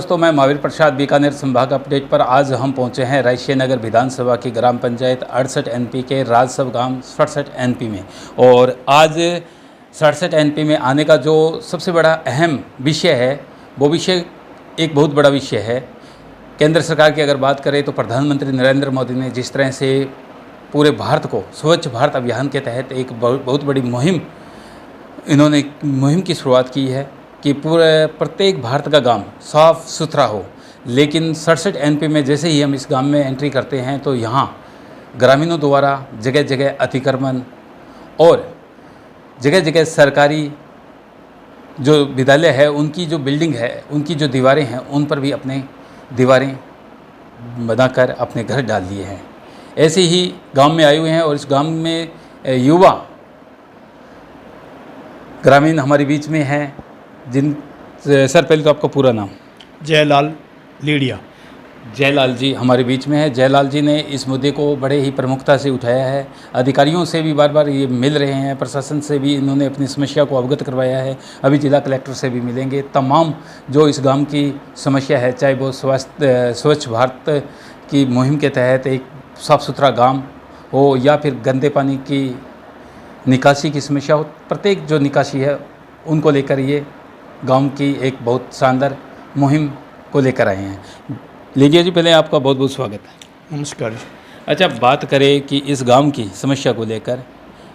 दोस्तों, मैं महावीर प्रसाद बीकानेर संभाग अपडेट पर आज हम पहुंचे हैं रायसिया नगर विधानसभा की ग्राम पंचायत 68 एनपी के राजसव गांव 67 एनपी में। और आज 67 एनपी में आने का जो सबसे बड़ा अहम विषय है, वो विषय एक बहुत बड़ा विषय है। केंद्र सरकार की अगर बात करें तो प्रधानमंत्री नरेंद्र मोदी ने जिस तरह से पूरे भारत को स्वच्छ भारत अभियान के तहत एक बहुत बड़ी मुहिम की शुरुआत की है कि पूरे प्रत्येक भारत का गांव साफ़ सुथरा हो। लेकिन 67 एनपी में जैसे ही हम इस गांव में एंट्री करते हैं तो यहाँ ग्रामीणों द्वारा जगह जगह अतिक्रमण और जगह जगह सरकारी जो विद्यालय है उनकी जो बिल्डिंग है, उनकी जो दीवारें हैं, उन पर भी अपने दीवारें बनाकर अपने घर डाल लिए हैं। ऐसे ही गांव में आए हुए हैं और इस गांव में युवा ग्रामीण हमारे बीच में हैं। सर, पहले तो आपका पूरा नाम? जयलाल लीडिया। जयलाल जी हमारे बीच में है। जयलाल जी ने इस मुद्दे को बड़े ही प्रमुखता से उठाया है। अधिकारियों से भी बार बार ये मिल रहे हैं, प्रशासन से भी इन्होंने अपनी समस्या को अवगत करवाया है। अभी जिला कलेक्टर से भी मिलेंगे। तमाम जो इस गांव की समस्या है, चाहे वो स्वच्छ भारत की मुहिम के तहत एक साफ़ सुथरा गांव हो या फिर गंदे पानी की निकासी की समस्या हो, प्रत्येक जो निकासी है उनको लेकर ये गांव की एक बहुत शानदार मुहिम को लेकर आए हैं। लीजिए जी, पहले आपका बहुत बहुत स्वागत है। नमस्कार जी। अच्छा, बात करें कि इस गांव की समस्या को लेकर,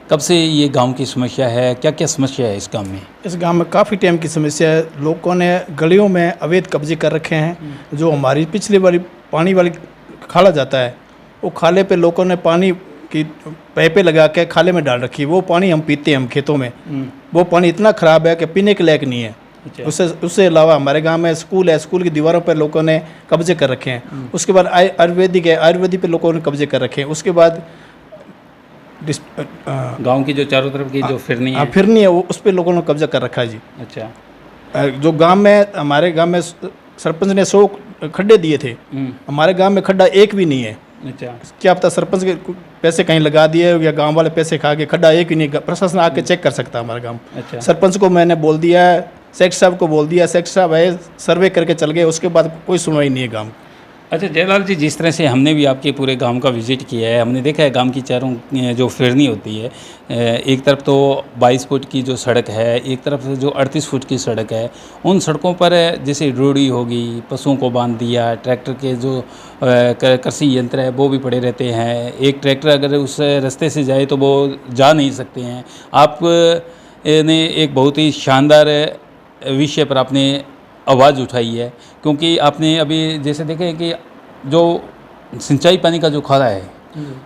कब से ये गांव की समस्या है, क्या क्या समस्या है इस गांव में? इस गांव में काफ़ी टाइम की समस्या है। लोगों ने गलियों में अवैध कब्जे कर रखे हैं। जो हमारी पिछली वाली पानी वाली खाला जाता है, वो खाले पे लोगों ने पानी की पाइपें लगा के खाले में डाल रखी है। वो पानी हम पीते हैं, हम खेतों में। वो पानी इतना ख़राब है कि पीने के लायक नहीं है। उससे अलावा हमारे गांव में स्कूल है, स्कूल की दीवारों पर लोगों ने कब्जे कर रखे हैं। उसके बाद आयुर्वेदिक है, आयुर्वेदिक पे लोगों ने कब्जे कर रखे हैं। उसके बाद गांव की जो चारों तरफ की जो फिरनी है वो उस पर लोगों ने कब्जा कर रखा है जी। अच्छा, जो गांव में हमारे गांव में सरपंच ने 100 खड्डे दिए थे, हमारे गांव में खड्डा एक भी नहीं है। अच्छा, क्या पता सरपंच के पैसे कहीं लगा दिए या गांव वाले पैसे खा के खड्डा एक ही नहीं। प्रशासन आके चेक कर सकता है हमारा गांव। अच्छा, सरपंच को मैंने बोल दिया है, सेक्रेटरी साहब को बोल दिया, सेक्रेटरी साहब है सर्वे करके चल गए। उसके बाद कोई सुनवाई नहीं है गांव। अच्छा जयलाल जी, जिस तरह से हमने भी आपके पूरे गांव का विजिट किया है, हमने देखा है गांव की चारों जो फिरनी होती है, एक तरफ तो 22 फुट की जो सड़क है, एक तरफ जो 38 फुट की सड़क है। उन सड़कों पर जैसे रोड़ी होगी, पशुओं को बांध दिया, ट्रैक्टर के जो कृषि यंत्र है वो भी पड़े रहते हैं। एक ट्रैक्टर अगर उस रास्ते से जाए तो वो जा नहीं सकते हैं। आप ने एक बहुत ही शानदार विषय पर आपने आवाज़ उठाई है, क्योंकि आपने अभी जैसे देखे कि जो सिंचाई पानी का जो खाला है,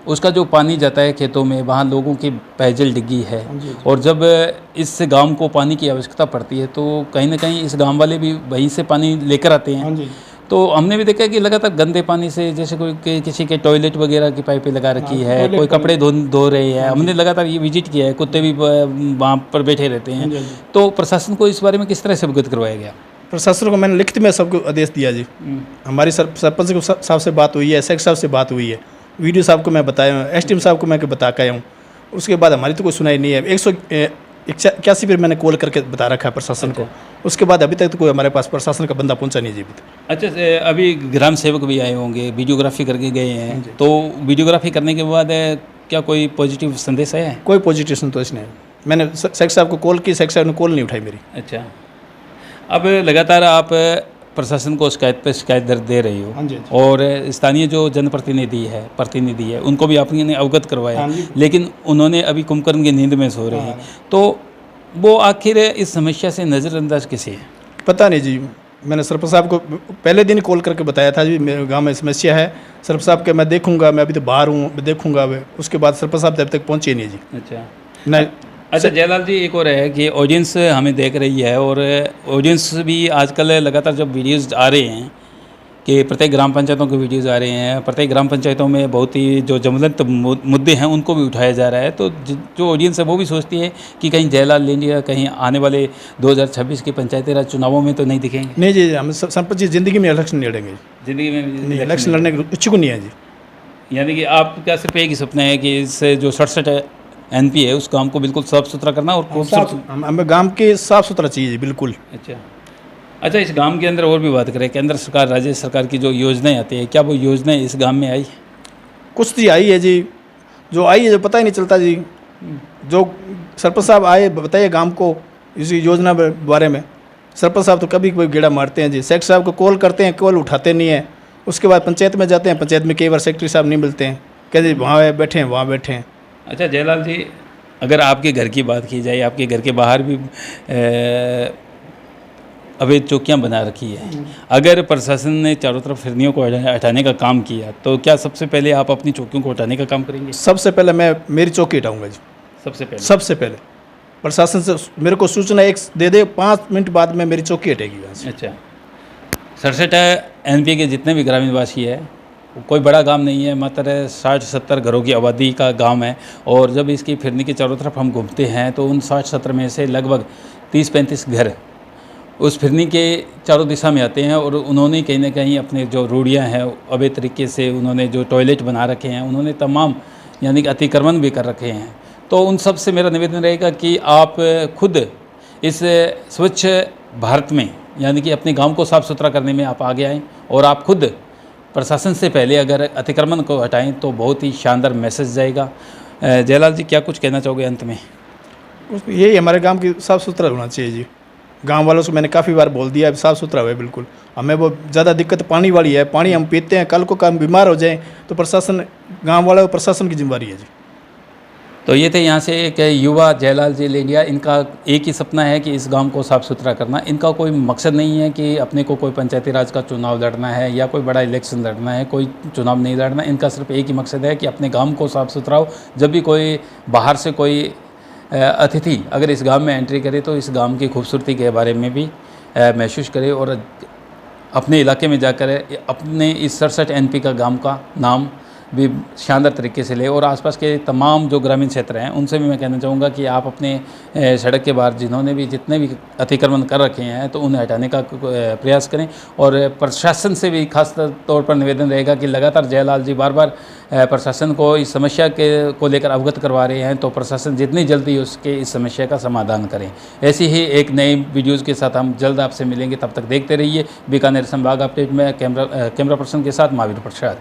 उसका जो पानी जाता है खेतों में, वहाँ लोगों की पेयजल डिग्गी है। और जब इस गांव को पानी की आवश्यकता पड़ती है तो कहीं ना कहीं इस गांव वाले भी वहीं से पानी लेकर आते हैं। तो हमने भी देखा कि लगातार गंदे पानी से, जैसे कोई किसी के टॉयलेट वगैरह की पाइपें लगा रखी है, कोई कपड़े धो रहे हैं। हमने लगातार ये विजिट किया है, कुत्ते भी वहाँ पर बैठे रहते हैं। तो प्रशासन को इस बारे में किस तरह से अवगत करवाया गया? प्रशासन को मैंने लिखित में सबको आदेश दिया जी। हमारी सरपंच साहब से बात हुई है, सेक्रेटरी साहब से बात हुई है, वीडियो साहब को मैं बताया हूँ, एसटीएम साहब को मैं बता के आया हूँ। उसके बाद हमारी तो कोई सुनाई नहीं है। 181 पर मैंने कॉल करके बता रखा है प्रशासन को। उसके बाद अभी तक तो कोई हमारे पास प्रशासन का बंदा पहुंचा नहीं जी अभी तक। अच्छा, अभी ग्राम सेवक भी आए होंगे, वीडियोग्राफी करके गए हैं, तो वीडियोग्राफी करने के बाद क्या कोई पॉजिटिव संदेश है? कोई पॉजिटिव संदेश नहीं है। मैंने सेक्रेटरी साहब को कॉल की, सेक्रेटरी साहब ने कॉल नहीं उठाई मेरी। अच्छा, अब लगातार आप प्रशासन को शिकायत पर शिकायत दे रही हो। हाँ जी। और स्थानीय जो प्रतिनिधि है उनको भी आपने अवगत करवाया। लेकिन उन्होंने अभी कुंभकर्ण की नींद में सो रहे हैं। तो वो आखिर इस समस्या से नज़रअंदाज कैसे है? पता नहीं जी। मैंने सरपंच साहब को पहले दिन कॉल करके बताया था जी मेरे गांव में समस्या है। सरपंच साहब के मैं देखूंगा, मैं अभी तो बाहर हूँ, मैं देखूंगा। उसके बाद सरपंच साहब जब तक पहुँचे नहीं जी। अच्छा नहीं। अच्छा जयलाल जी, एक और है कि ऑडियंस हमें देख रही है और ऑडियंस भी आजकल लगातार जब वीडियोज़ आ रहे हैं कि प्रत्येक ग्राम पंचायतों के वीडियोज़ आ रहे हैं, प्रत्येक ग्राम पंचायतों में बहुत ही जो ज्वलंत मुद्दे हैं उनको भी उठाया जा रहा है। तो जो ऑडियंस है वो भी सोचती है कि कहीं जयलाल लीडिया कहीं आने वाले 2026 के पंचायती राज चुनावों में तो नहीं दिखेंगे। नहीं जी, हम सरपंच जी ज़िंदगी में इलेक्शन नहीं लड़ेंगे। ज़िंदगी में इलेक्शन लड़ने के इच्छुक नहीं है जी। यानी कि आपका सिर्फ एक ही सपना है कि इससे जो 67 एनपी है उस काम को बिल्कुल साफ़ सुथरा करना और हमें गांव के साफ़ सुथरा चाहिए बिल्कुल। अच्छा, अच्छा, इस गांव के अंदर और भी बात करें, केंद्र सरकार राज्य सरकार की जो योजनाएं आती है, क्या वो योजनाएं इस गांव में आई? कुछ जी आई है जी, जो आई है जो पता ही नहीं चलता जी। जो सरपंच साहब आए बताइए गांव को इसी योजना के बारे में। सरपंच साहब तो कभी कोई गेड़ा मारते हैं जी, सेक्रेटरी साहब को कॉल करते हैं, कॉल उठाते नहीं है। उसके बाद पंचायत में जाते हैं, पंचायत में कई बार सेक्रेटरी साहब नहीं मिलते हैं, कहते जी वहाँ बैठे हैं वहाँ बैठे हैं। अच्छा जयलाल जी, अगर आपके घर की बात की जाए, आपके घर के बाहर भी अवैध चौकियां बना रखी है, अगर प्रशासन ने चारों तरफ फिरनियों को हटाने का काम किया तो क्या सबसे पहले आप अपनी चौकियों को हटाने का काम करेंगे? सबसे पहले मैं मेरी चौकी हटाऊंगा जी। सबसे पहले प्रशासन से मेरे को सूचना एक दे दे, 5 मिनट बाद में मेरी चौकी हटेगी वहाँ से। अच्छा, सरसठ एनपी के जितने भी ग्रामीणवासी है, कोई बड़ा गांव नहीं है, मात्र 60-70 घरों की आबादी का गांव है। और जब इसकी फिरनी के चारों तरफ हम घूमते हैं तो उन 60-70 में से लगभग 30-35 घर उस फिरनी के चारों दिशा में आते हैं। और उन्होंने कहीं ना कहीं अपने जो रोडियां हैं अवैध तरीके से, उन्होंने जो टॉयलेट बना रखे हैं, उन्होंने तमाम यानी कि अतिक्रमण भी कर रखे हैं। तो उन सब से मेरा निवेदन रहेगा कि आप खुद इस स्वच्छ भारत में यानी कि अपने गांव को साफ़ सुथरा करने में आप आगे आएँ और आप खुद प्रशासन से पहले अगर अतिक्रमण को हटाएं तो बहुत ही शानदार मैसेज जाएगा। जयलाल जी, क्या कुछ कहना चाहोगे अंत में? यही हमारे गांव की साफ़ सुथरा होना चाहिए जी। गांव वालों से मैंने काफ़ी बार बोल दिया, साफ़ सुथरा हुआ बिल्कुल। हमें वो ज़्यादा दिक्कत पानी वाली है, पानी हम पीते हैं, कल को हम बीमार हो जाएं तो प्रशासन, गांव वालों प्रशासन की जिम्मेदारी है जी। तो ये थे यहाँ से एक युवा जयलाल जी लेंडिया। इनका एक ही सपना है कि इस गांव को साफ़ सुथरा करना। इनका कोई मकसद नहीं है कि अपने को कोई पंचायती राज का चुनाव लड़ना है या कोई बड़ा इलेक्शन लड़ना है, कोई चुनाव नहीं लड़ना। इनका सिर्फ एक ही मकसद है कि अपने गांव को साफ़ सुथरा हो। जब भी कोई बाहर से कोई अतिथि अगर इस गांव में एंट्री करे तो इस गांव की खूबसूरती के बारे में भी महसूस करे और अपने इलाके में जाकर अपने इस 67 एनपी का गांव का नाम भी शानदार तरीके से ले। और आसपास के तमाम जो ग्रामीण क्षेत्र हैं उनसे भी मैं कहना चाहूँगा कि आप अपने सड़क के बाहर जिन्होंने भी जितने भी अतिक्रमण कर रखे हैं तो उन्हें हटाने का प्रयास करें। और प्रशासन से भी खास तौर पर निवेदन रहेगा कि लगातार जयलाल जी बार बार प्रशासन को इस समस्या को लेकर अवगत करवा रहे हैं, तो प्रशासन जितनी जल्दी उसके इस समस्या का समाधान करें। ऐसी ही एक नई वीडियोज़ के साथ हम जल्द आपसे मिलेंगे। तब तक देखते रहिए बीकानेर संभाग अपडेट में। कैमरा पर्सन के साथ महावीर प्रसाद।